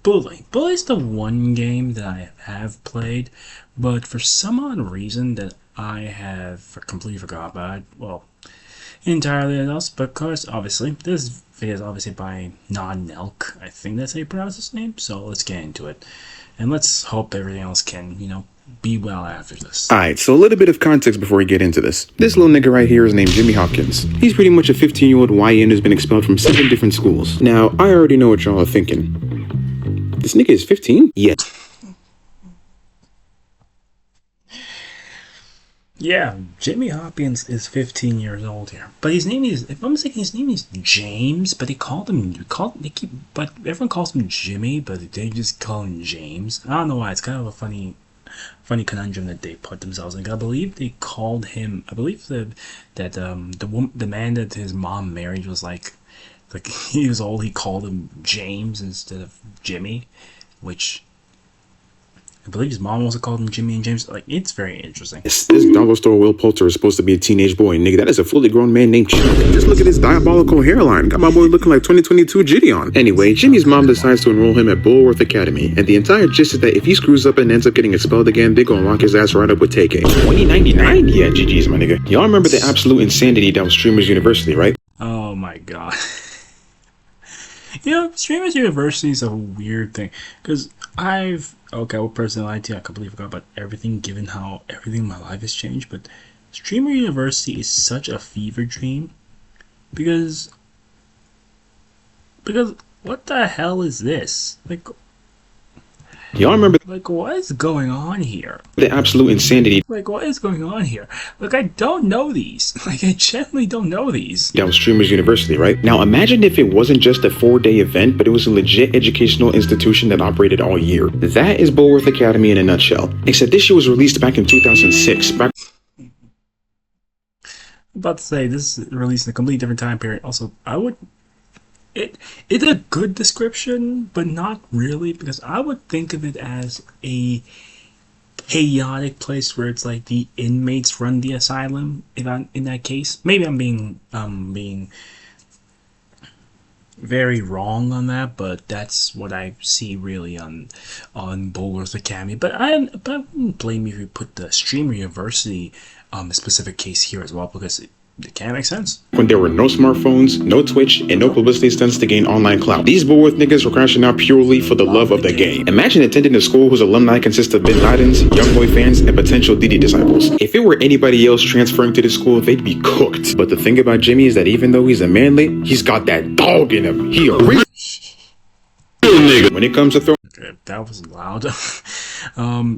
Bully. Bully's the one game that I have played, but for some odd reason that I have completely forgot about. Well, entirely else, because obviously this video is obviously by NODNELK. I think that's how you pronounce his name. So let's get into it, and let's hope everything else can, be well after this. Alright, so a little bit of context before we get into this. This little nigga right here is named Jimmy Hopkins. He's pretty much a 15-year-old YN who's been expelled from 7 different schools. Now, I already know what y'all are thinking. This nigga is 15? Yeah. Yeah, Jimmy Hopkins is 15 years old here, but his name is, if I'm mistaken, his name is James. But but everyone calls him Jimmy, but they just call him James. I don't know why. It's kind of a funny conundrum that they put themselves in. I believe they called him. I believe the man that his mom married was like he was old. He called him James instead of Jimmy, which I believe his mom also called him Jimmy and James. Like, it's very interesting. This dollar store Will Poulter is supposed to be a teenage boy, nigga. That is a fully grown man named Chuck. Just look at his diabolical hairline. Got my boy looking like 2022 Gideon. Anyway, Jimmy's mom decides to enroll him at Bulworth Academy, and the entire gist is that if he screws up and ends up getting expelled again, they're gonna lock his ass right up with TK. 2099? Yeah, GG's, my nigga. Y'all remember the absolute insanity that was Streamers University, right? Oh my god. Streamers University is a weird thing, because I will personally I completely forgot about everything, given how everything in my life has changed. But Streamer University is such a fever dream, because what the hell is this? Y'all remember what is going on here? The absolute insanity. What is going on here? I don't know these. I genuinely don't know these. That was Streamers University, right? Now imagine if it wasn't just a 4-day event, but it was a legit educational institution that operated all year. That is Bulworth Academy in a nutshell. Except this shit was released back in 2006. I'm about to say, this is released in a completely different time period. Also, it's a good description, but not really, because I would think of it as a chaotic place where it's like the inmates run the asylum. In that case, maybe I'm being very wrong on that, but that's what I see really on Bulworth Academy. But I wouldn't blame you if you put the Streamer University specific case here as well, because it can make sense. When there were no smartphones, no Twitch, and no publicity stunts to gain online clout, these Bulworth niggas were crashing out purely for the love of the game. Imagine attending a school whose alumni consist of Bin Laden's, Youngboy fans, and potential Diddy disciples. If it were anybody else transferring to the school, they'd be cooked. But the thing about Jimmy is that even though he's a manly, he's got that dog in him. He a real nigga. When it comes to throwing... Okay, that was loud.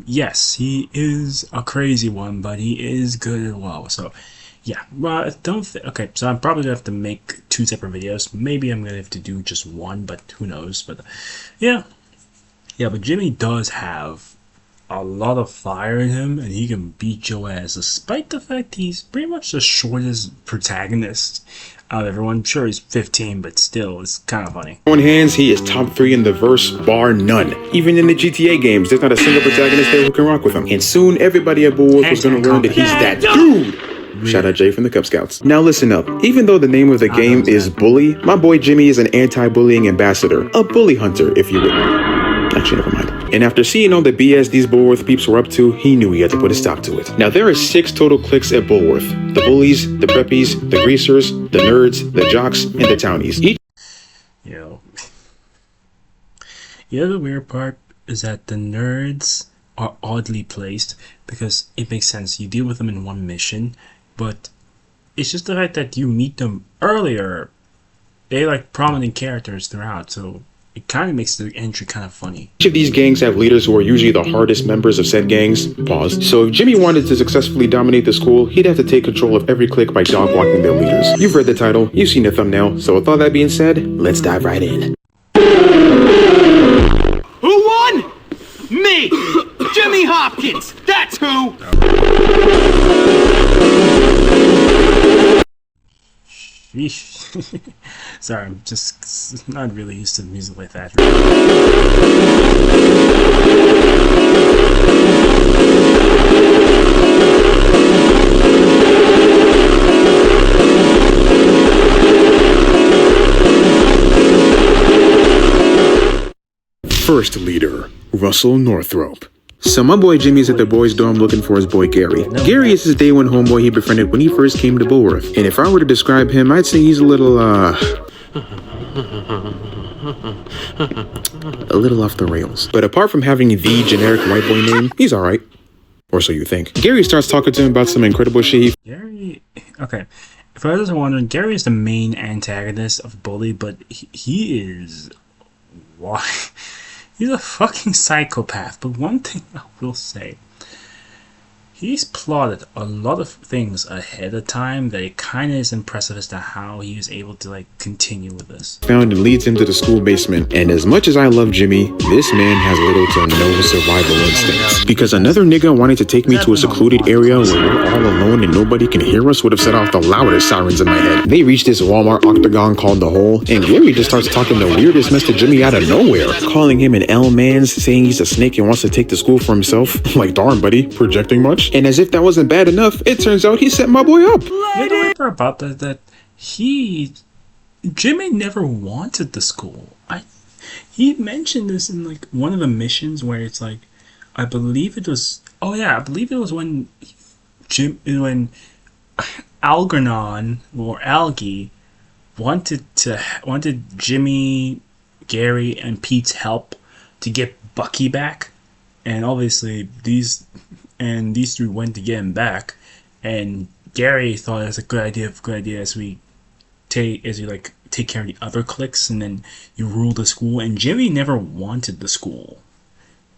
Yes, he is a crazy one, but he is good as well. So yeah, well, okay, so I'm probably gonna have to make 2 separate videos. Maybe I'm gonna have to do just one, but who knows. But yeah, but Jimmy does have a lot of fire in him, and he can beat your ass, despite the fact he's pretty much the shortest protagonist out of everyone. Sure, he's 15, but still, it's kind of funny. On hands, he is top 3 in the verse, bar none. Even in the GTA games, there's not a single protagonist there who can rock with him. And soon, everybody at Bulworth was gonna learn that he's that dude. Shout out Jay from the Cub Scouts. Now listen up. Even though the name of the game is Bully, my boy Jimmy is an anti-bullying ambassador. A bully hunter, if you will. Actually, never mind. And after seeing all the BS these Bulworth peeps were up to, he knew he had to put a stop to it. Now there are 6 total cliques at Bulworth. The bullies, the preppies, the greasers, the nerds, the jocks, and the townies. The weird part is that the nerds are oddly placed, because it makes sense. You deal with them in one mission, but it's just the fact that you meet them earlier. They're like prominent characters throughout, so it kind of makes the entry kind of funny. Each of these gangs have leaders who are usually the hardest members of said gangs. Pause. So if Jimmy wanted to successfully dominate the school, he'd have to take control of every clique by dog walking their leaders. You've read the title, you've seen the thumbnail, so with all that being said, let's dive right in. Who won? Me! Jimmy Hopkins! That's who! Sorry, I'm just not really used to music like that. first leader, Russell Northrop. So my boy Jimmy is at the boys' dorm looking for his boy Gary. Gary is his day one homeboy he befriended when he first came to Bullworth. And if I were to describe him, I'd say he's a little off the rails. But apart from having the generic white boy name, he's alright. Or so you think. Gary starts talking to him about some incredible shit Gary... Okay. If I was wondering, Gary is the main antagonist of Bully, but he is... Why? He's a fucking psychopath. But one thing I will say, he's plotted a lot of things ahead of time that it kind of is impressive as to how he was able to, like, continue with this. Found and leads into the school basement. And as much as I love Jimmy, this man has little to no survival instincts. Because another nigga wanting to take me to a secluded area where we're all alone and nobody can hear us would have set off the loudest sirens in my head. They reach this Walmart octagon called The Hole, and Gary just starts talking the weirdest mess to Jimmy out of nowhere. Calling him an L-mans, saying he's a snake and wants to take the school for himself. Like, darn buddy, projecting much? And as if that wasn't bad enough, it turns out he set my boy up. You know about that Jimmy never wanted the school. He mentioned this in like one of the missions where it's like, I believe it was when Algernon or Algie wanted Jimmy, Gary, and Pete's help to get Bucky back, and obviously these three went to get him back, and Gary thought it was a good idea as we take care of the other cliques, and then you rule the school. And Jimmy never wanted the school.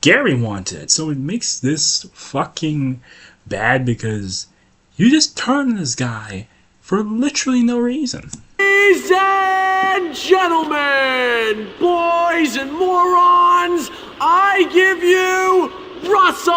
Gary wanted it, so it makes this fucking bad because you just turn on this guy for literally no reason. Ladies and gentlemen, boys and morons, I give you Russell!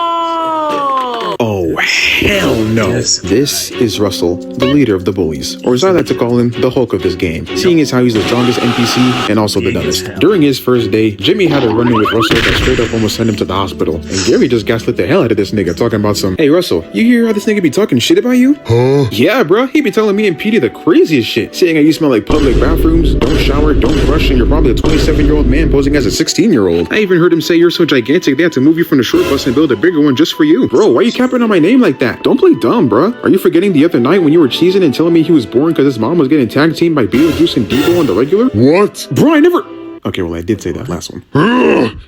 Oh, hell no. This is Russell, the leader of the bullies, or as I like to call him, the Hulk of this game, seeing as how he's the strongest NPC and also the dumbest. During his first day, Jimmy had a run-in with Russell that straight up almost sent him to the hospital, and Gary just gaslit the hell out of this nigga, talking about some, hey Russell, you hear how this nigga be talking shit about you? Huh? Yeah, bro, he be telling me and Petey the craziest shit, saying how you smell like public bathrooms, don't shower, don't brush, and you're probably a 27-year-old man posing as a 16-year-old. I even heard him say you're so gigantic they had to move you from the short bus and build a bigger one just for you. Bro, why you capping on my name like that? Don't play dumb, bro. Are you forgetting the other night when you were cheesing and telling me he was boring because his mom was getting tag teamed by Beetlejuice and Debo on the regular? What? Bro, I never... Okay, well, I did say that last one.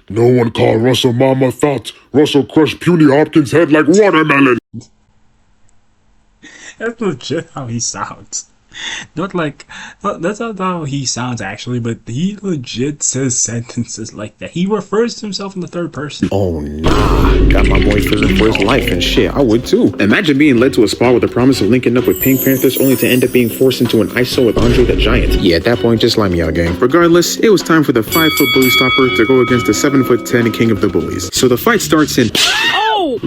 No one called Russell Mama fat. Russell crushed Puny Hopkins' head like watermelon. That's legit how he sounds. That's not how he sounds actually, but he legit says sentences like that. He refers to himself in the third person. Oh nah, got my boy fearing for his life and shit. I would too. Imagine being led to a spa with the promise of linking up with Pink Panthers only to end up being forced into an ISO with Andre the Giant. Yeah, at that point, just line me out, gang. Regardless, it was time for the 5-foot bully stopper to go against the 7'10" king of the bullies. So the fight starts in... Oh!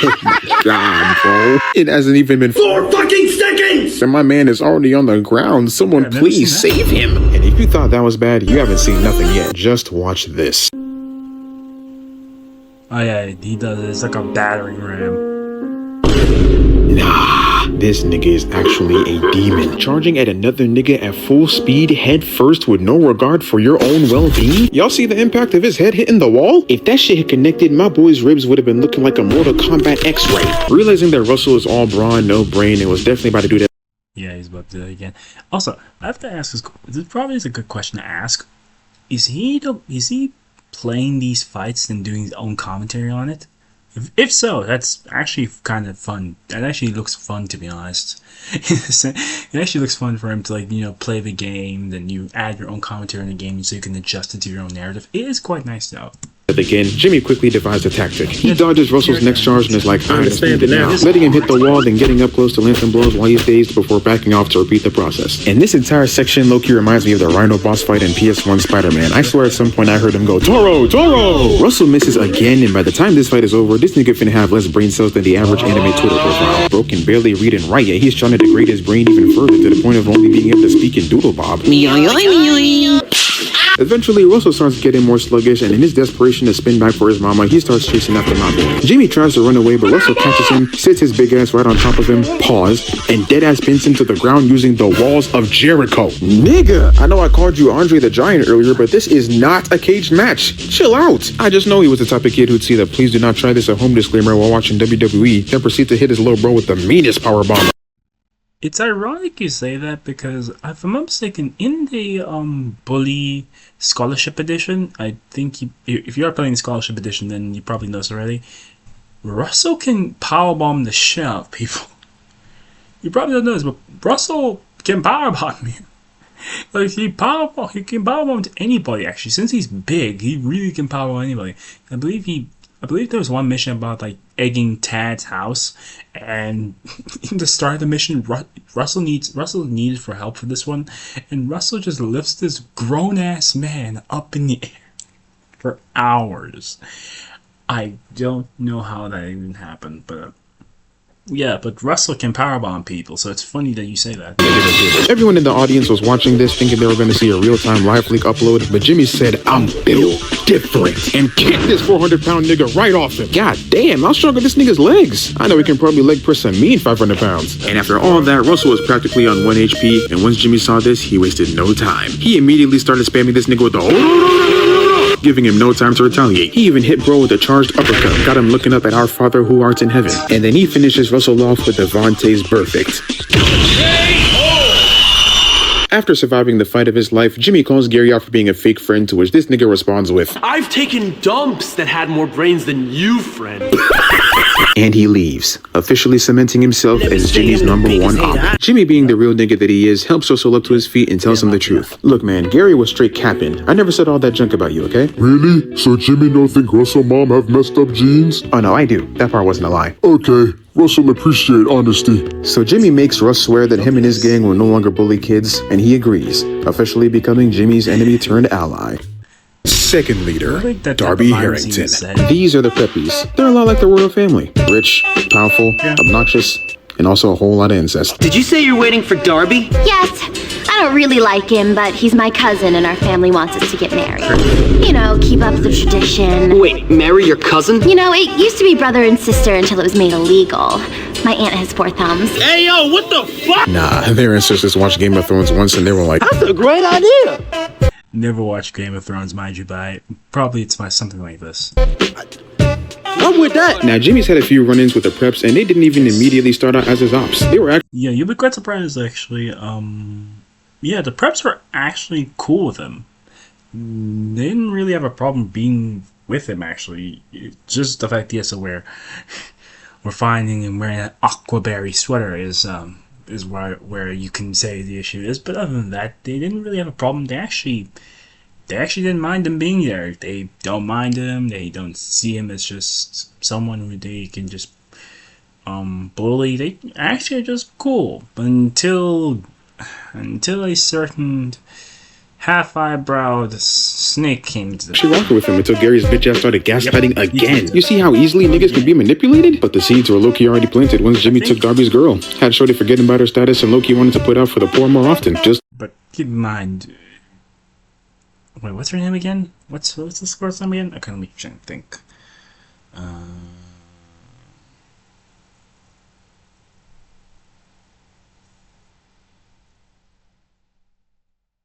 Oh my god, bro. It hasn't even been 4 fucking seconds! And my man is already on the ground. Someone please save him. And if you thought that was bad, you haven't seen nothing yet. Just watch this. Oh yeah, he does it. It's like a battering ram. Nah, this nigga is actually a demon. Charging at another nigga at full speed, head first with no regard for your own well-being? Y'all see the impact of his head hitting the wall? If that shit had connected, my boy's ribs would have been looking like a Mortal Kombat X-ray. Realizing that Russell is all brawn, no brain, and was definitely about to do that. Yeah, he's about to do it again. Also, I have to ask this probably is a good question to ask. Is he playing these fights and doing his own commentary on it? If so, that's actually kind of fun. That actually looks fun, to be honest. It actually looks fun for him to play the game, then you add your own commentary in the game so you can adjust it to your own narrative. It is quite nice though. Again, Jimmy quickly devised a tactic. He dodges Russell's next charge and is like, I understand it now. Letting him hit the wall, then getting up close to Lantern blows while he's dazed before backing off to repeat the process. And this entire section low-key reminds me of the Rhino boss fight in PS1 Spider-Man. I swear at some point I heard him go, Toro, Toro! Russell misses again, and by the time this fight is over, this nigga finna have less brain cells than the average anime Twitter profile. Bro can barely read and write, yet he's trying to degrade his brain even further to the point of only being able to speak in Doodle Bob. Eventually, Russell starts getting more sluggish, and in his desperation to spin back for his mama, he starts chasing after my boy. Jimmy tries to run away, but Russell catches him, sits his big ass right on top of him, pause, and dead ass pins him to the ground using the walls of Jericho. Nigga, I know I called you Andre the Giant earlier, but this is not a caged match. Chill out. I just know he was the type of kid who'd see the "please do not try this" at home disclaimer while watching WWE, then proceed to hit his little bro with the meanest powerbomb. It's ironic you say that because, if I'm not mistaken, in the Bully Scholarship Edition, I think if you are playing the Scholarship Edition, then you probably know this already. Russell can powerbomb the shit out of people. You probably don't know this, but Russell can powerbomb you. Like he can powerbomb to anybody. Actually, since he's big, he really can powerbomb anybody. I believe there was one mission about like egging Tad's house, and in the start of the mission, Russell needed for help for this one, and Russell just lifts this grown ass man up in the air for hours. I don't know how that even happened, but yeah, but Russell can powerbomb people, so it's funny that you say that. Everyone in the audience was watching this thinking they were going to see a real-time live leak upload, but Jimmy said, "I'm built different," and kicked this 400-pound nigga right off him. God damn, how strong are this nigga's legs? I know he can probably leg press a mean 500 pounds. And after all that, Russell was practically on 1 HP, and once Jimmy saw this, he wasted no time. He immediately started spamming this nigga with the giving him no time to retaliate. He even hit bro with a charged uppercut, got him looking up at our Father who art in heaven. And then he finishes Russell off with Devontae's perfect. After surviving the fight of his life, Jimmy calls Gary out for being a fake friend, to which this nigga responds with, I've taken dumps that had more brains than you, friend. and he leaves, officially cementing himself as Jimmy's #1 op. Jimmy, being the real nigga that he is, helps Russell up to his feet and tells him the truth. Look man, Gary was straight capping. I never said all that junk about you, okay? Really? So Jimmy don't think Russell mom have messed up genes? Oh no, I do. That part wasn't a lie. Okay. Russell appreciate honesty. So Jimmy makes Russ swear that him and his gang will no longer bully kids, and he agrees, officially becoming Jimmy's enemy turned ally. Second leader, Darby Harrington. These are the Preppies. They're a lot like the royal family. Rich, powerful, obnoxious, and also a whole lot of incest. Did you say you're waiting for Darby? Yes, I don't really like him, but he's my cousin and our family wants us to get married. You know, keep up the tradition. Wait, marry your cousin? You know, it used to be brother and sister until it was made illegal. My aunt has 4 thumbs. Hey yo, what the fuck? Nah, their ancestors watched Game of Thrones once and they were like, That's a great idea. Never watched Game of Thrones, mind you, but probably it's something like this. I'm with that. Now Jimmy's had a few run-ins with the Preps and they didn't even immediately start out as his ops. They were actually... Yeah, you'll be quite surprised actually. Yeah, the Preps were actually cool with him. They didn't really have a problem being with him actually. Just the fact, yes, we're finding him wearing an aquaberry sweater is where you can say the issue is. But other than that, they didn't really have a problem. They actually didn't mind him being there. They don't mind him. They don't see him as just someone who they can just bully. They actually are just cool. But until a certain half-eyebrowed snake came to She rocked with him until Gary's bitch ass started gaslighting again. You see how easily niggas can be manipulated? But the seeds were low-key already planted once Jimmy took Darby's girl. Had Shorty forgetting about her status and low-key wanted to put out for the poor more often. But keep in mind... Wait, what's her name again? What's this girl's name again? Okay, let me try and think.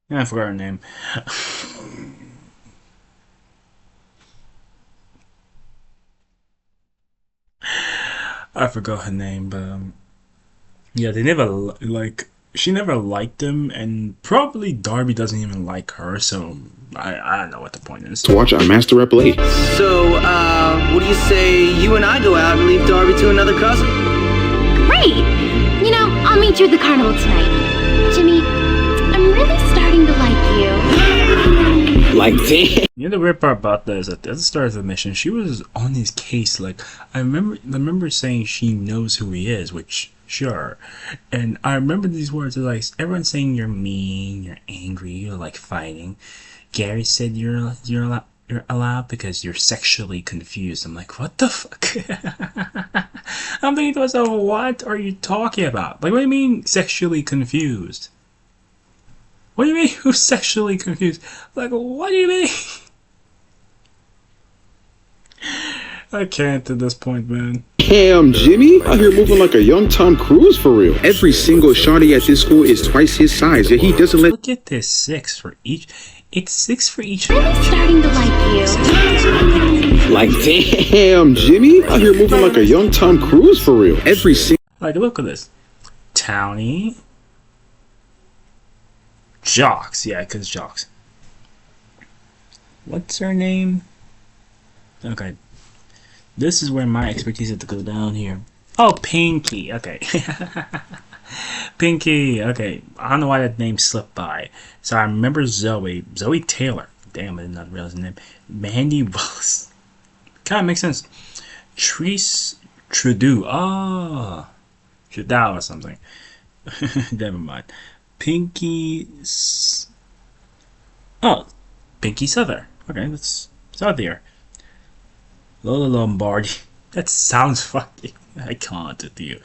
Yeah, I forgot her name. I forgot her name, but yeah, they never she never liked him, and probably Darby doesn't even like her, so I don't know what the point is. To watch our master rep late. So, what do you say you and I go out and leave Darby to another cousin? Great! You know, I'll meet you at the carnival tonight. Jimmy, I'm really starting to like you. Like that? You know the weird part about that is that at the start of the mission, she was on his case. Like I remember saying she knows who he is, which sure. And I remember these words like everyone's saying you're mean, you're angry, you're like fighting. Gary said you're allowed because you're sexually confused. I'm like, what the fuck? I'm thinking to myself, what are you talking about? Like, what do you mean sexually confused? What do you mean? Who's sexually confused? Like, what do you mean? I can't at this point, man. Damn, Jimmy, out here moving like a young Tom Cruise for real. Every single shawty at this school is twice his size, yet he doesn't let. Look at this, 6 for each. It's 6 for each. I'm starting to like you. Like, damn, Jimmy, out here moving like a young Tom Cruise for real. Every single. Like, look at this. Townie. Jocks. Yeah, because Jocks. What's her name? Okay. This is where my expertise had to go down here. Oh, Pinky. Okay. Pinky. Okay. I don't know why that name slipped by. So I remember Zoe. Zoe Taylor. Damn, I did not realize the name. Mandy Willis. Kind of makes sense. Treese Trudeau. Ah. Trudeau or something. Never mind. Pinky. Oh. Pinky Souther. Okay, that's Souther. Lola Lombardi. That sounds fucking. I can't with you.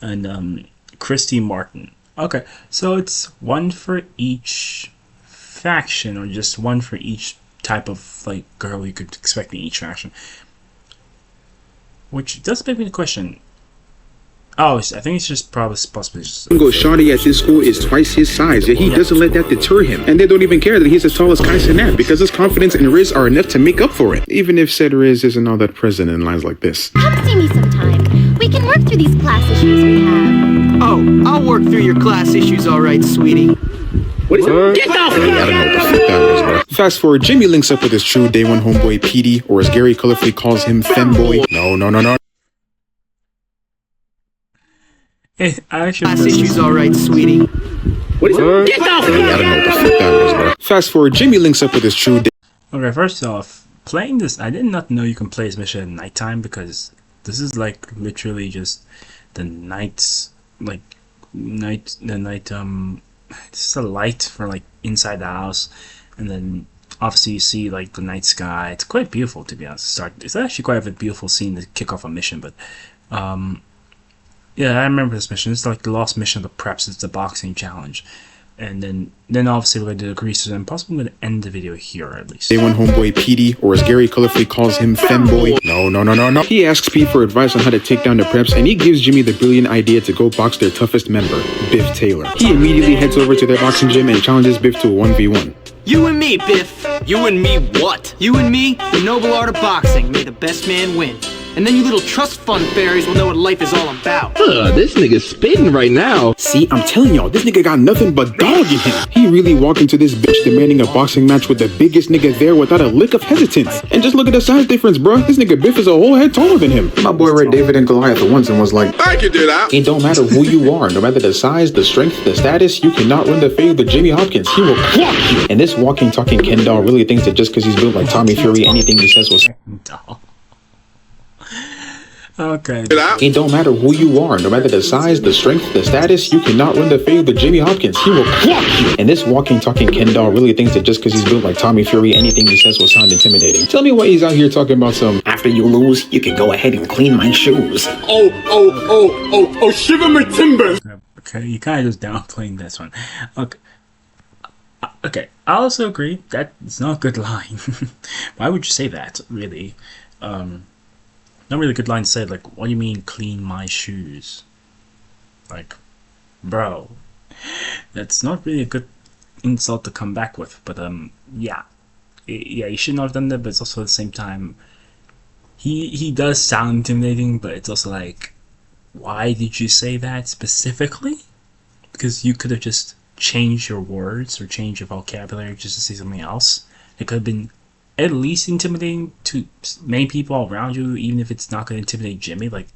And Christy Martin. Okay, so it's 1 for each faction, or just 1 for each type of like girl you could expect in each faction. Which does beg me the question. Oh, I think it's just possibly just. Single shawty at this school is twice his size, yet he doesn't let that deter him. And they don't even care that he's as tall as Kai Cenat, because his confidence and Riz are enough to make up for it. Even if said Riz isn't all that present in lines like this. Come see me sometime. We can work through these class issues we have. Oh, I'll work through your class issues all right, sweetie. What is it? Get off me! I don't know what the fuck that was, bro. Fast forward, Jimmy links up with his true day one homeboy, Petey, or as Gary colorfully calls him, Femboy. No. I actually. Class issues all right, sweetie. What is it? Get off me! I don't know what the fuck that was, bro. Fast forward, Jimmy links up with his true day. Okay, first off, playing this, I did not know you can play this mission at nighttime, because this is like literally just the night, just a light for like inside the house, and then obviously you see like the night sky. It's quite beautiful, to be honest. It's actually quite a beautiful scene to kick off a mission, but yeah, I remember this mission. It's like the last mission of the preps. It's the boxing challenge. And then obviously we're going to do the greasers, and possibly I'm going to end the video here at least. Day one homeboy Petey, or as Gary colorfully calls him, Femboy. No. He asks Pete for advice on how to take down the preps, and he gives Jimmy the brilliant idea to go box their toughest member, Biff Taylor. He immediately heads over to their boxing gym and challenges Biff to a 1v1. You and me, Biff. You and me what? You and me, the noble art of boxing. May the best man win. And then you little trust fund fairies will know what life is all about. This nigga's spitting right now. See, I'm telling y'all, this nigga got nothing but dog in him. He really walked into this bitch demanding a boxing match with the biggest nigga there without a lick of hesitance. And just look at the size difference, bro. This nigga Biff is a whole head taller than him. My boy read David and Goliath at once and was like, I can do that. It don't matter who you are, no matter the size, the strength, the status, you cannot win the fade with Jimmy Hopkins. He will clock you. And this walking, talking Ken doll really thinks that just because he's built like Tommy Fury, anything he says was Okay. It don't matter who you are, no matter the size, the strength, the status, you cannot win the fade with Jimmy Hopkins. He will clock you. And this walking, talking Ken doll really thinks that just because he's built like Tommy Fury, anything he says will sound intimidating. Tell me why he's out here talking about some, after you lose, you can go ahead and clean my shoes. Oh, shiver my timbers. Okay, you kind of just downplaying this one. Okay, I also agree that it's not a good line. Why would you say that, really? Not really a good line to say, like, what do you mean clean my shoes? Like, bro, that's not really a good insult to come back with, but yeah, he should not have done that, but it's also at the same time, he does sound intimidating, but it's also like, why did you say that specifically? Because you could have just changed your words or changed your vocabulary just to say something else. It could have been at least intimidating to many people around you, even if it's not going to intimidate Jimmy. Like,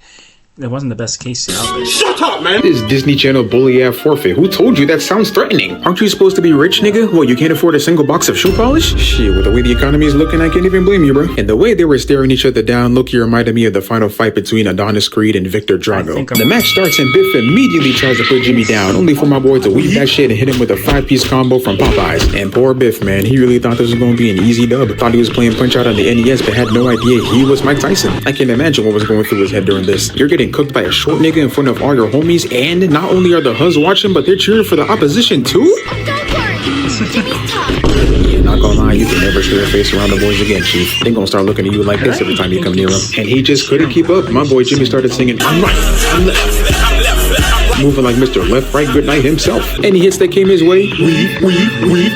that wasn't the best case scenario. Shut up, man! This Disney Channel bully ass forfeit. Who told you that sounds threatening? Aren't you supposed to be rich, nigga? What, you can't afford a single box of shoe polish? Shit, with the way the economy is looking, I can't even blame you, bro. And the way they were staring each other down, Loki reminded me of the final fight between Adonis Creed and Victor Drago. The match starts and Biff immediately tries to put Jimmy down, only for my boy to weave that shit and hit him with a 5-piece combo from Popeyes. And poor Biff, man, he really thought this was gonna be an easy dub. Thought he was playing Punch-Out on the NES, but had no idea he was Mike Tyson. I can imagine what was going through his head during this. You're getting cooked by a short nigga in front of all your homies, and not only are the Huz watching, but they're cheering for the opposition too? Don't worry, Yeah, not gonna lie, you can never show your face around the boys again, Chief. They gonna start looking at you like this every time you come near them. And he just couldn't keep up. My boy Jimmy started singing, I'm right, I'm left. Moving like Mr. Left Right Goodnight himself. Any hits that came his way, we.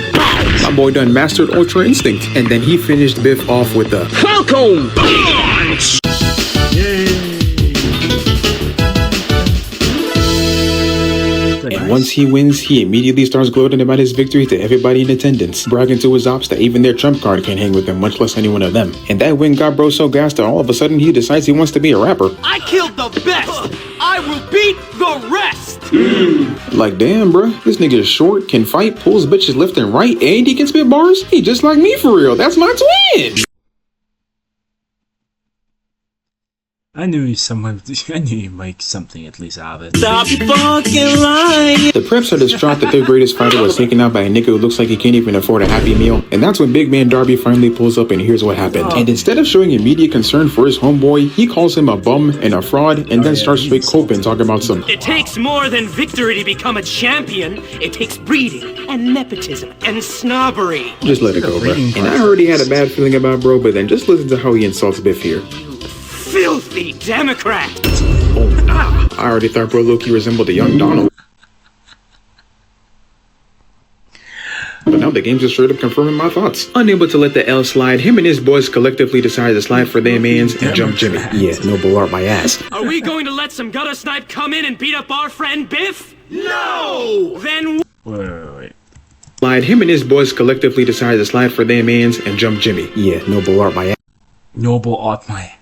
My boy done mastered Ultra Instinct. And then he finished Biff off with the Falcon Punch! And once he wins, he immediately starts gloating about his victory to everybody in attendance, bragging to his ops that even their trump card can't hang with him, much less any one of them. And that win got bro so gassed that all of a sudden he decides he wants to be a rapper. I killed the best! I will beat the rest! Like, damn, bruh, this nigga is short, can fight, pulls bitches left and right, and he can spit bars? He just like me for real, that's my twin! I knew he'd make something at least out of it. Stop fucking lying! The preps are distraught that their greatest fighter was taken out by a nigga who looks like he can't even afford a Happy Meal. And that's when big man Darby finally pulls up and here's what happened. And instead of showing immediate concern for his homeboy, he calls him a bum and a fraud and then starts straight coping talking about some. It takes more than victory to become a champion. It takes breeding and nepotism and snobbery. Just let it go, bro. And I already had a bad feeling about bro, but then just listen to how he insults Biff here. Filthy Democrat! Oh nah, I already thought bro Loki resembled a young Donald. But now the game's just straight up confirming my thoughts. Unable to let the L slide, him and his boys collectively decided to slide for their mans and jump Jimmy. Yeah, noble art my ass. Are we going to let some gutter snipe come in and beat up our friend Biff? No! Then Wait. Slide, him and his boys collectively decided to slide for their mans and jump Jimmy. Yeah, noble art my ass. Noble art my...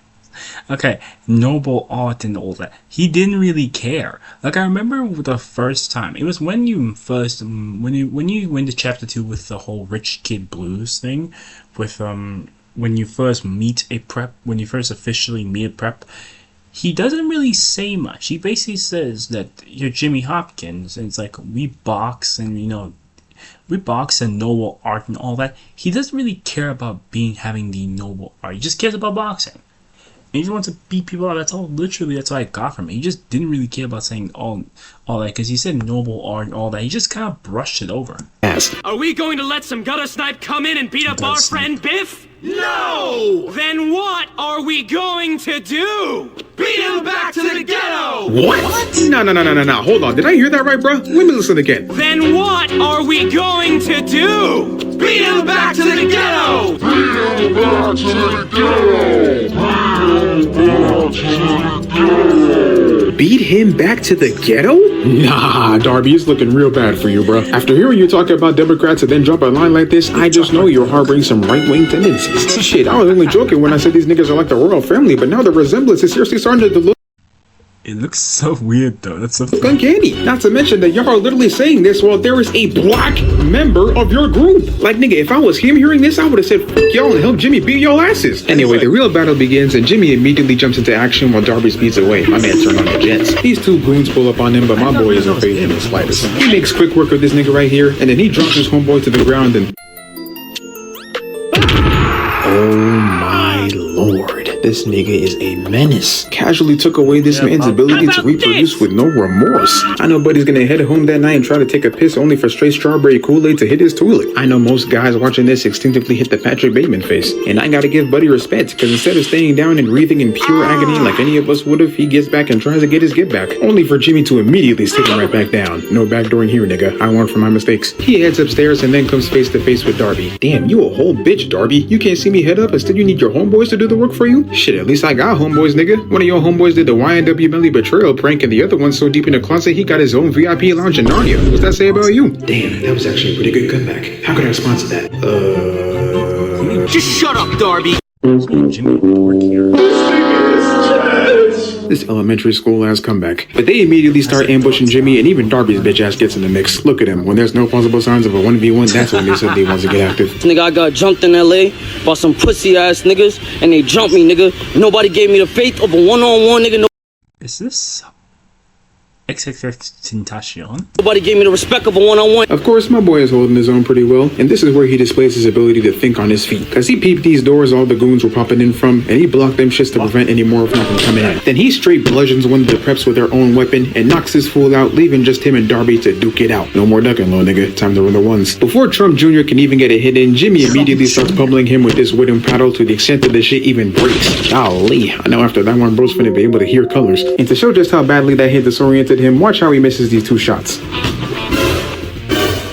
Okay, noble art and all that. He didn't really care. Like, I remember the first time. It was when you first, when you went to chapter 2 with the whole rich kid blues thing, with when you first meet a prep, when you first officially meet a prep. He doesn't really say much. He basically says that you're Jimmy Hopkins, and it's like we box and we box and noble art and all that. He doesn't really care about having the noble art. He just cares about boxing. And he just wants to beat people out. That's all. Literally, that's what I got from him. He just didn't really care about saying all that because he said noble art and all that. He just kind of brushed it over. Are we going to let some gutter snipe come in and beat up our friend Biff? No! Then what are we going to do? Beat him back to the ghetto! What? No. Hold on. Did I hear that right, bro? Let me listen again. Then what are we going to do? Beat him back to the ghetto! Beat him back to the ghetto! Beat him back to the ghetto? Nah, Darby, it's looking real bad for you, bro. After hearing you talk about Democrats and then drop a line like this, I just know you're harboring some right-wing tendencies. Shit, I was only joking when I said these niggas are like the royal family, but now the resemblance is seriously starting to look. It looks so weird though. That's so uncanny. Not to mention that y'all are literally saying this while there is a black member of your group. Like, nigga, if I was him hearing this, I would have said, fuck y'all and help Jimmy beat y'all asses. Anyway, the real battle begins and Jimmy immediately jumps into action while Darby speeds away. My man turned on the jets. These two goons pull up on him, but my boy isn't phased in the slightest. He makes quick work of this nigga right here, and then he drops his homeboy to the ground and... Oh my lord. This nigga is a menace. Casually took away this man's ability to reproduce with no remorse. I know Buddy's gonna head home that night and try to take a piss only for straight strawberry Kool-Aid to hit his toilet. I know most guys watching this instinctively hit the Patrick Bateman face. And I gotta give Buddy respect, because instead of staying down and breathing in pure agony like any of us would have, he gets back and tries to get his get back. Only for Jimmy to immediately sit him right back down. No backdooring here, nigga. I learned from my mistakes. He heads upstairs and then comes face to face with Darby. Damn, you a whole bitch, Darby. You can't see me head up, instead you need your homeboys to do the work for you? Shit, at least I got homeboys, nigga. One of your homeboys did the YNW Melly betrayal prank, and the other one's so deep in the closet he got his own VIP lounge in Narnia. What's that say about you? Damn, that was actually a pretty good comeback. How could I respond to that? Just shut up, Darby. This elementary school ass comeback. But they immediately start ambushing Jimmy, and even Darby's bitch ass gets in the mix. Look at him. When there's no possible signs of a 1v1, that's when they suddenly wants to get active. Nigga, I got jumped in LA by some pussy ass niggas, and they jumped me, nigga. Nobody gave me the faith of a one-on-one, nigga. Is this XXXTentacion. Nobody gave me the respect of a one-on-one. Of course, my boy is holding his own pretty well, and this is where he displays his ability to think on his feet. Cause he peeped these doors all the goons were popping in from, and he blocked them shits to prevent any more of them from coming in. Then he straight bludgeons one of the preps with their own weapon and knocks his fool out, leaving just him and Darby to duke it out. No more ducking, little nigga. Time to run the ones. Before Trump Jr. can even get a hit in, Jimmy immediately starts pummeling him with this wooden paddle to the extent that the shit even breaks. Golly, I know after that one, bro's finna be able to hear colors. And to show just how badly that hit disoriented him, watch how he misses these 2 shots.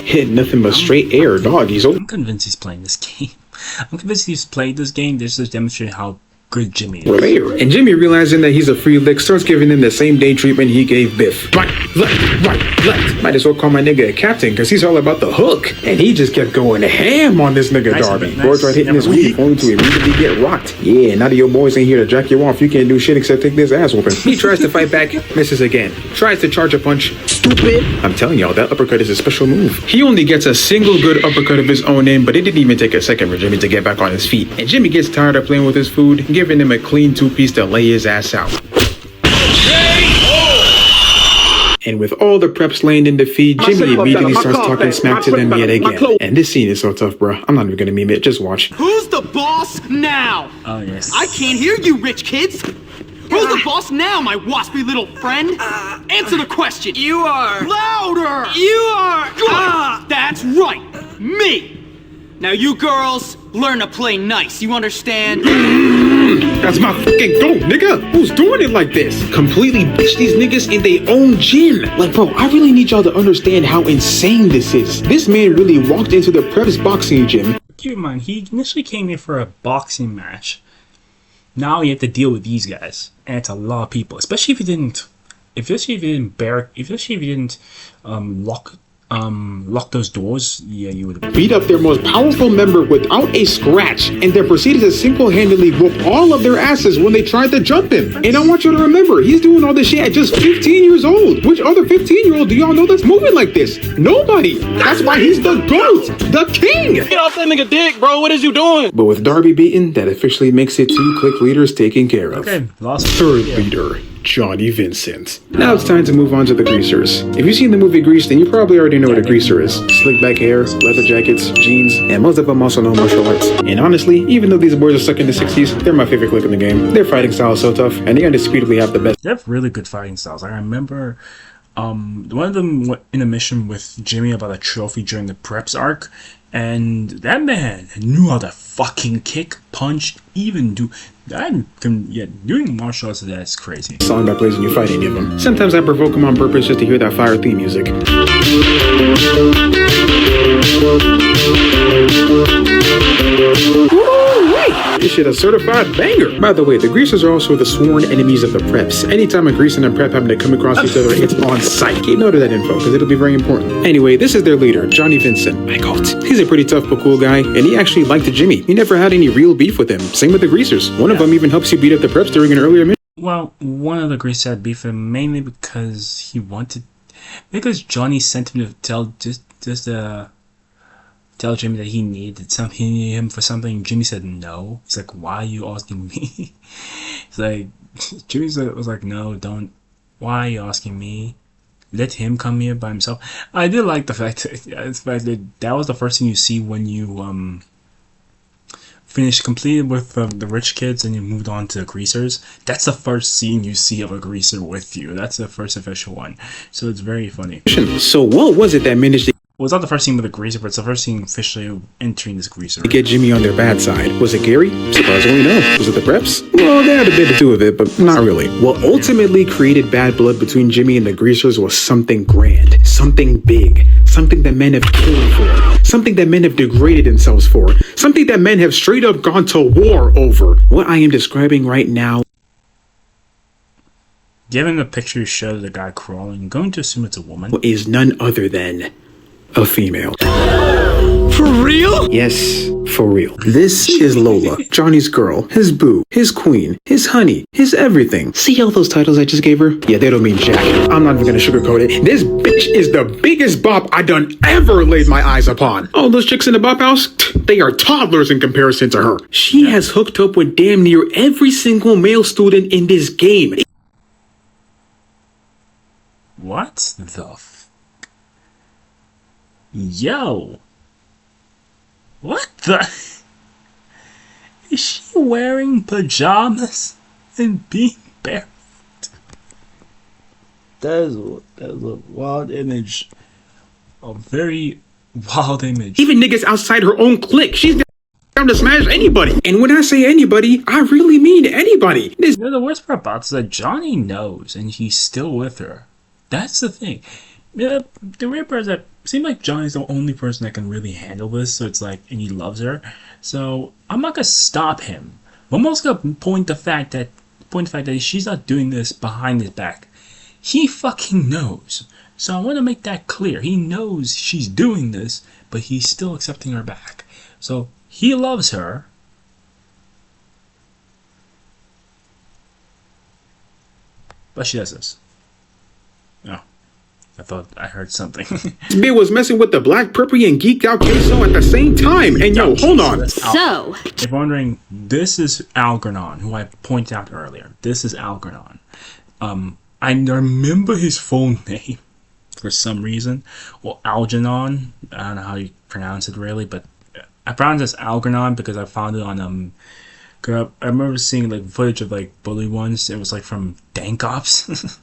Hit nothing but straight air, dog. I'm convinced he's playing this game. I'm convinced he's played this game. This is demonstrating how good Jimmy is. There. And Jimmy, realizing that he's a free lick, starts giving him the same day treatment he gave Biff. Right, left. Might as well call my nigga a captain, because he's all about the hook. And he just kept going ham on this nigga Darby. Boy tried hitting his weed, only to immediately get rocked. Yeah, now that your boys ain't here to jack you off, you can't do shit except take this ass whooping. He tries to fight back, misses again. Tries to charge a punch. Stupid. I'm telling y'all, that uppercut is a special move. He only gets a single good uppercut of his own in, but it didn't even take a second for Jimmy to get back on his feet. And Jimmy gets tired of playing with his food, giving him a clean 2-piece to lay his ass out. And with all the preps laying in defeat, Jimmy immediately starts talking smack to them yet again. And this scene is so tough, bro. I'm not even gonna meme it, just watch. Who's the boss now? Oh, yes. I can't hear you, rich kids. Who's the boss now, my waspy little friend? Answer the question. You are. Louder. You are. Good. That's right. Me. Now you girls, learn to play nice. You understand? That's my fucking goat, nigga. Who's doing it like this? Completely bitch these niggas in their own gym. Like, bro, I really need y'all to understand how insane this is. This man really walked into the Preps boxing gym. Keep in mind, he initially came here for a boxing match. Now you have to deal with these guys, and it's a lot of people. Especially if you didn't lock those doors. Yeah, you would have beat up their most powerful member without a scratch, and then proceeded to single-handedly whoop all of their asses when they tried to jump him. And I want you to remember, he's doing all this shit at just 15 years old. Which other 15-year-old do y'all know that's moving like this? Nobody. That's why he's the GOAT, the king. Get off that nigga dick, bro. What is you doing? But with Darby beaten, that officially makes it 2 click leaders taken care of. Okay, lost. Third leader, Johnny Vincent. Now it's time to move on to the greasers. If you've seen the movie Grease, then you probably already know what a greaser is. Slick back hair, leather jackets, jeans, and most of them also know martial arts. And honestly, even though these boys are stuck in the 60s, they're my favorite clique in the game. Their fighting style is so tough, and they undisputably have the best. They have really good fighting styles. I remember one of them went in a mission with Jimmy about a trophy during the Preps arc, and that man knew how to fucking kick, punch, even do that. Doing martial arts, that's crazy. Song that plays when you fight any of them. Sometimes I provoke them on purpose just to hear that fire theme music. This shit a certified banger. By the way, the greasers are also the sworn enemies of the preps. Anytime a greaser and a prep happen to come across each other, it's on sight. Keep note of that info, because it'll be very important. Anyway, this is their leader, Johnny Vincent. My goat. He's a pretty tough but cool guy, and he actually liked Jimmy. He never had any real beef with him. Same with the greasers. One of them even helps you beat up the preps during an earlier mission. Well, one of the greasers had beef with him mainly because Johnny sent him to tell Jimmy that he needed him for something. Jimmy said no. He's like, why are you asking me? It's like, Jimmy was like, no, don't. Why are you asking me? Let him come here by himself. I did like the fact that was the first thing you see when you completed with the rich kids and you moved on to greasers. That's the first scene you see of a greaser with you. That's the first official one. So it's very funny. So what was it that managed to... Well, it's not the first scene with a greaser, but it's the first scene officially entering this greaser. To get Jimmy on their bad side. Was it Gary? Surprisingly, no. Was it the preps? Well, they had a bit to do with it, but not really. What ultimately created bad blood between Jimmy and the greasers was something grand, something big, something that men have killed for, something that men have degraded themselves for, something that men have straight up gone to war over. What I am describing right now, given the picture you showed of the guy crawling, I'm going to assume it's a woman, is none other than a female. For real? Yes, for real. This is Lola, Johnny's girl, his boo, his queen, his honey, his everything. See all those titles I just gave her? Yeah, they don't mean jack. I'm not even gonna sugarcoat it. This bitch is the biggest bop I done ever laid my eyes upon. All those chicks in the bop house, they are toddlers in comparison to her. She has hooked up with damn near every single male student in this game. What the Yo! What the? Is she wearing pajamas and being barefoot? That is a wild image. A very wild image. Even niggas outside her own clique. She's down to smash anybody. And when I say anybody, I really mean anybody. You know, the worst part about it is that Johnny knows and he's still with her. That's the thing. Yeah, the weird part is that it seems like Johnny's the only person that can really handle this, so it's like, and he loves her. So I'm not gonna stop him. I'm also gonna point the fact that she's not doing this behind his back. He fucking knows. So I want to make that clear. He knows she's doing this, but he's still accepting her back. So he loves her. But she does this. Oh. I thought I heard something. This bitch was messing with the black preppy and geeked out queso at the same time. And yo, hold on. So, if you're wondering, this is Algernon, who I pointed out earlier. This is Algernon. I remember his full name for some reason. Well, Algernon. I don't know how you pronounce it really, but I pronounce it as Algernon because I found it on I remember seeing like footage of like bully ones. It was like from Dank Ops.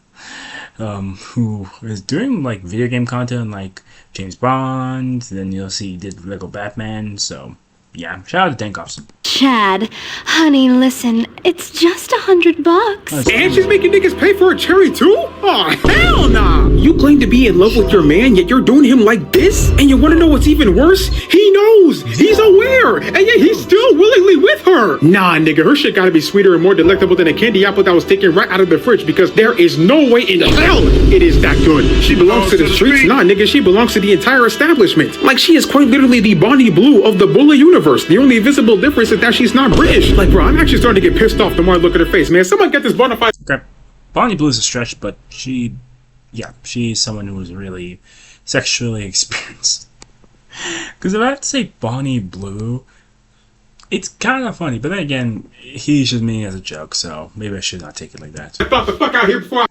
Who is doing like video game content like James Bond, then you'll see he did Lego Batman, so yeah, shout out to Dank Ops. Chad, honey, listen, it's just $100. And she's making niggas pay for a cherry too? Oh, hell nah! You claim to be in love with your man, yet you're doing him like this? And you wanna know what's even worse? He knows! He's aware! And yet he's still willingly with her! Nah, nigga, her shit gotta be sweeter and more delectable than a candy apple that was taken right out of the fridge because there is no way in hell it is that good. She belongs to the streets? Nah, nigga, she belongs to the entire establishment. Like, she is quite literally the Bonnie Blue of the bully universe. The only visible difference is that she's not British. Like, bro, I'm actually starting to get pissed off the more I look at her face, man. Someone get this bonafide. Okay. Bonnie Blue is a stretch, but she's someone who was really sexually experienced. Because if I have to say Bonnie Blue, it's kind of funny, but then again, he's just meaning as a joke, so maybe I should not take it like that. I thought the fuck out here before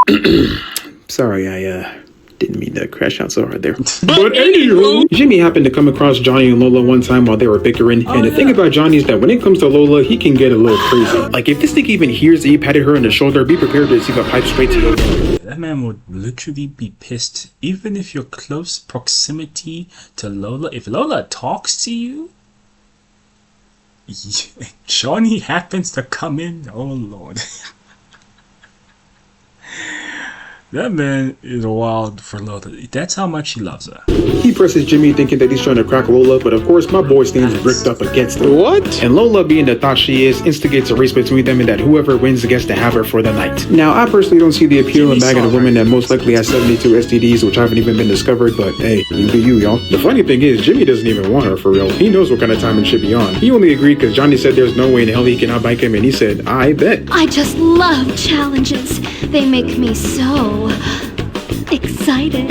I... Sorry, I didn't mean to crash out so hard there. But anywho, Jimmy happened to come across Johnny and Lola one time while they were bickering. And the thing about Johnny is that when it comes to Lola, he can get a little crazy. Like, if this nigga even hears that he patted her on the shoulder, be prepared to receive a pipe straight to your head. That man would literally be pissed, even if you're close proximity to Lola. If Lola talks to you, Johnny happens to come in, oh lord. That man is wild for Lola. That's how much he loves her. He presses Jimmy thinking that he's trying to crack Lola, but of course my boy stands bricked up against him. What? And Lola, being the thought she is, instigates a race between them and that whoever wins gets to have her for the night. Now, I personally don't see the appeal in bagging a woman that most likely has 72 STDs, which haven't even been discovered, but hey, you do you, y'all. The funny thing is, Jimmy doesn't even want her for real. He knows what kind of timing should be on. He only agreed because Johnny said there's no way in hell he can outbike him, and he said, I bet. I just love challenges. They make me so excited.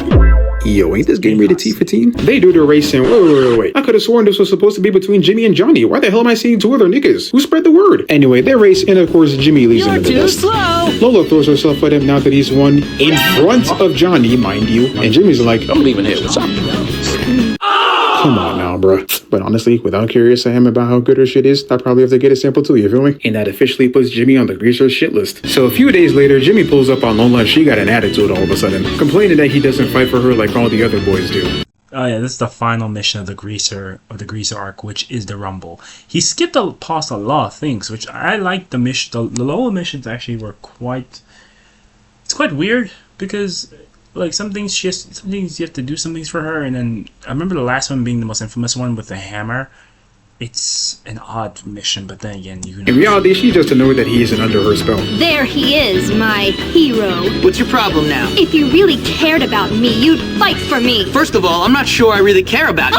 Yo, ain't this game rated T for teen? They do the racing. Wait. I could have sworn this was supposed to be between Jimmy and Johnny. Why the hell am I seeing two other niggas? Who spread the word? Anyway, they race, and of course, Jimmy leaves him in the dust. Slow. Lola throws herself at him now that he's won in front of Johnny, mind you. And Jimmy's like, I'm leaving here. What's up? come on now, bruh. But honestly, without curious to him about how good her shit is, I probably have to get a sample too, you feel me? And that officially puts Jimmy on the greaser shit list. So a few days later, Jimmy pulls up on Lola and she got an attitude all of a sudden, complaining that he doesn't fight for her like all the other boys do. Oh yeah, this is the final mission of the greaser arc, which is the Rumble. He skipped past a lot of things, which I like. The mission, the Lola missions actually were quite. It's quite weird because like some things you have to do some things for her, and then I remember the last one being the most infamous one with the hammer. It's an odd mission, but then again, you know. In reality, she's just annoyed that he isn't under her spell. There he is, my hero. What's your problem now? If you really cared about me, you'd fight for me. First of all, I'm not sure I really care about you.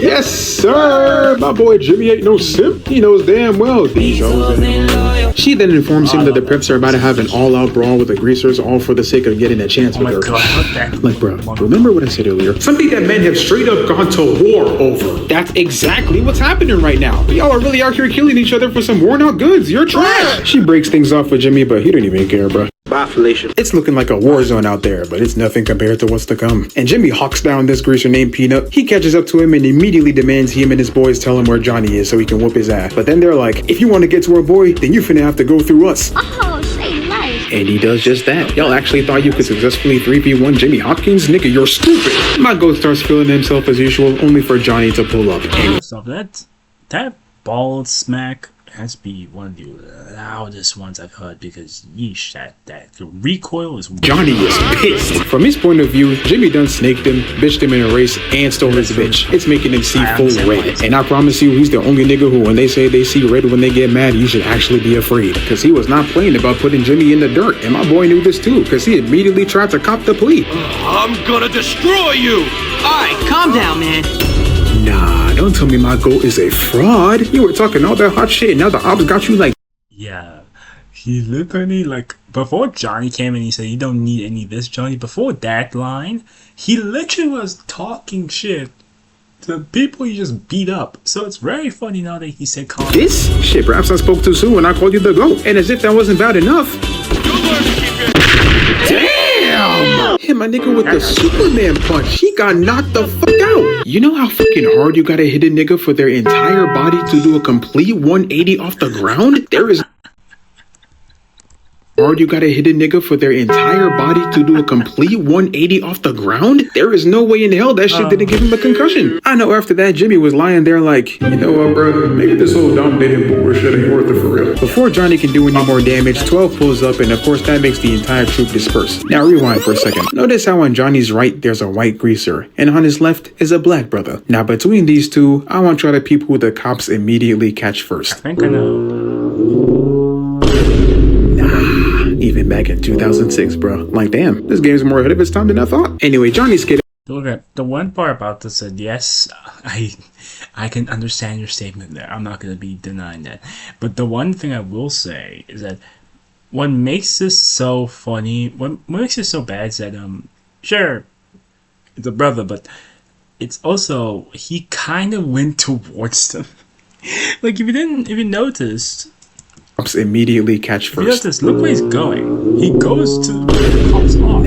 Yes, sir! My boy Jimmy ain't no simp. He knows damn well these hoes ain't. She then informs him that the Preps are about to have an all-out brawl with the Greasers, all for the sake of getting a chance with her. God, like, bro, remember what I said earlier? Something that men have straight up gone to war over. That's exactly what's happening right now. Y'all are really out here killing each other for some worn-out goods. You're trash! She breaks things off with Jimmy, but he don't even care, bro. Bye, Felicia. It's looking like a war zone out there, but it's nothing compared to what's to come. And Jimmy hawks down this greaser named Peanut. He catches up to him and immediately demands him and his boys tell him where Johnny is so he can whoop his ass. But then they're like, if you want to get to our boy, then you finna have to go through us. Oh, say less. And he does just that. Y'all actually thought you could successfully 3v1 Jimmy Hopkins? Nigga, you're stupid. My goat starts feeling himself as usual, only for Johnny to pull up. And So that ball smack has to be one of the loudest ones I've heard because yeesh, that the recoil is Johnny is pissed. From his point of view, Jimmy done snaked him, bitched him in a race, and stole his bitch. It's making him see full red. And I promise you, he's the only nigga who, when they say they see red when they get mad, you should actually be afraid. Because he was not playing about putting Jimmy in the dirt. And my boy knew this too, because he immediately tried to cop the plea. I'm gonna destroy you! Alright, calm down, man. Nah, don't tell me my goat is a fraud. You were talking all that hot shit, and now the ops got you like... Yeah, he literally, like, before Johnny came in, he said, you don't need any of this, Johnny. Before that line, he literally was talking shit to people he just beat up. So it's very funny now that he said, calm. This? Shit, perhaps I spoke too soon when I called you the goat. And as if that wasn't bad enough... Damn! Hit my nigga with the Superman punch. He got knocked the fuck out. You know how fucking hard you gotta hit a nigga for their entire body to do a complete 180 off the ground? There is... hard you gotta hit a nigga for their entire body to do a complete 180 off the ground? There is no way in hell that shit didn't give him a concussion. I know after that, Jimmy was lying there like, you know what, brother? Maybe this whole dominating bullshit ain't worth it for real. Before Johnny can do any more damage, 12 pulls up, and of course that makes the entire troop disperse. Now rewind for a second. Notice how on Johnny's right, there's a white greaser, and on his left is a black brother. Now between these two, I want y'all to peep who the cops immediately catch first. I think I know. Even back in 2006, bro. Like, damn, this game's more ahead of its time than I thought. Anyway, Johnny's kid. Look at the one part about this. Said yes, I can understand your statement there. I'm not gonna be denying that. But the one thing I will say is that what makes this so funny, what makes it so bad is that sure, it's a brother, but it's also he kind of went towards them. Like if you noticed. Cops immediately catch first. This, look where he's going. He goes to the cops off.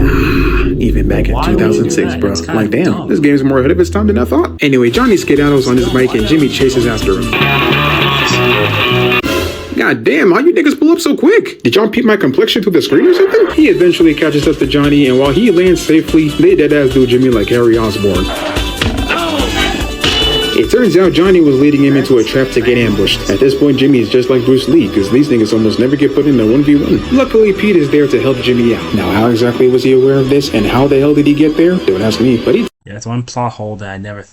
Even back in 2006, bro. Like, damn, dumb. This game's more ahead of its time than I thought. Anyway, Johnny skedaddles on his bike and Jimmy chases after him. God damn, how you niggas pull up so quick? Did y'all peep my complexion through the screen or something? He eventually catches up to Johnny, and while he lands safely, they deadass do Jimmy like Harry Osborn. It turns out Johnny was leading him into a trap to get ambushed. At this point, Jimmy is just like Bruce Lee, because these niggas almost never get put in a 1v1. Luckily, Pete is there to help Jimmy out. Now, how exactly was he aware of this, and how the hell did he get there? Don't ask me, but he... Yeah, it's one plot hole that never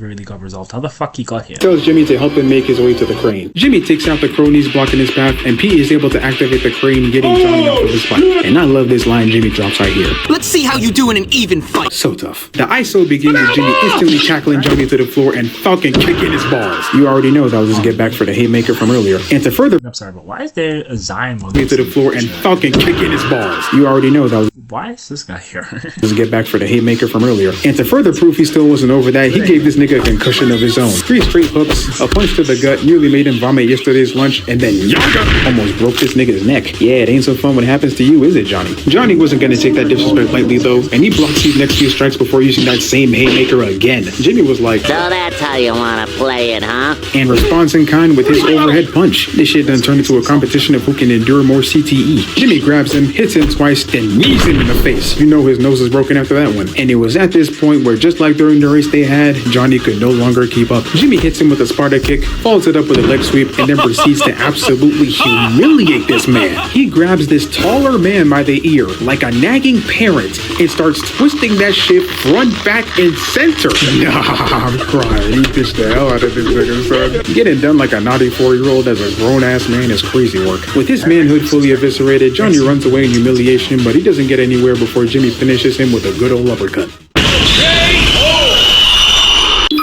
really got resolved. How the fuck he got here? Tells Jimmy to help him make his way to the crane. Jimmy takes out the cronies blocking his path, and Pete is able to activate the crane, getting Johnny off of his bike. And I love this line Jimmy drops right here. Let's see how you do in an even fight. So tough. The ISO begins with Jimmy instantly tackling Johnny to the floor and fucking kicking his balls. You already know that was his get back for the haymaker from earlier. And to further... I'm sorry, but why is there a Zion to the floor and fucking kicking his balls. You already know that was... Why is this guy here? His get back for the haymaker from earlier. And to further proof he still wasn't over that, he gave this nigga a concussion of his own. 3 straight hooks, a punch to the gut, nearly made him vomit yesterday's lunch, and then yaga almost broke this nigga's neck. Yeah, it ain't so fun when it happens to you, is it, Johnny? Johnny wasn't gonna take that disrespect lightly though, and he blocks these next few strikes before using that same haymaker again. Jimmy was like, so that's how you wanna play it, huh? And responds in kind with his overhead punch. This shit done turned into a competition of who can endure more CTE. Jimmy grabs him, hits him twice, then knees him in the face. You know his nose is broken after that one. And it was at this point where, just like during the race they had, Johnny could no longer keep up. Jimmy hits him with a Sparta kick, follows it up with a leg sweep, and then proceeds to absolutely humiliate this man. He grabs this taller man by the ear like a nagging parent and starts twisting that shit front, back, and center. Nah, I'm crying. He ditched the hell out of this nigga, son. Getting done like a naughty 4-year-old as a grown-ass man is crazy work. With his manhood fully eviscerated, Johnny runs away in humiliation, but he doesn't get anywhere before Jimmy finishes him with a good old uppercut.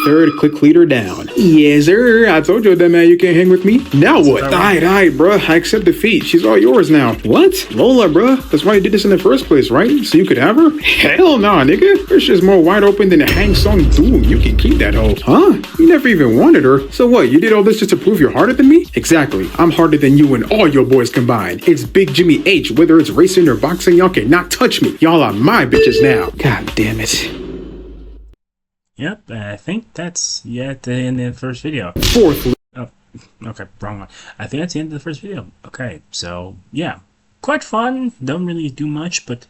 third click leader down. Yes, sir. I told you that man you can't hang with me. Now what? Alright, bruh. I accept defeat. She's all yours now. What? Lola, bruh. That's why you did this in the first place, right? So you could have her? Hell nah, nigga. Her shit's more wide open than a Hang Song Doom. You can keep that hoe. Huh? You never even wanted her. So what? You did all this just to prove you're harder than me? Exactly. I'm harder than you and all your boys combined. It's Big Jimmy H. Whether it's racing or boxing, y'all cannot touch me. Y'all are my bitches now. God damn it. Yep, I think that's the end of the first video. Fourth. Oh, okay, wrong one. I think that's the end of the first video. Okay, so yeah, quite fun. Don't really do much, but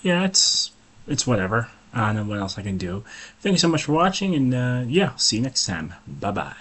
yeah, it's whatever. I don't know what else I can do. Thank you so much for watching, and yeah, see you next time. Bye bye.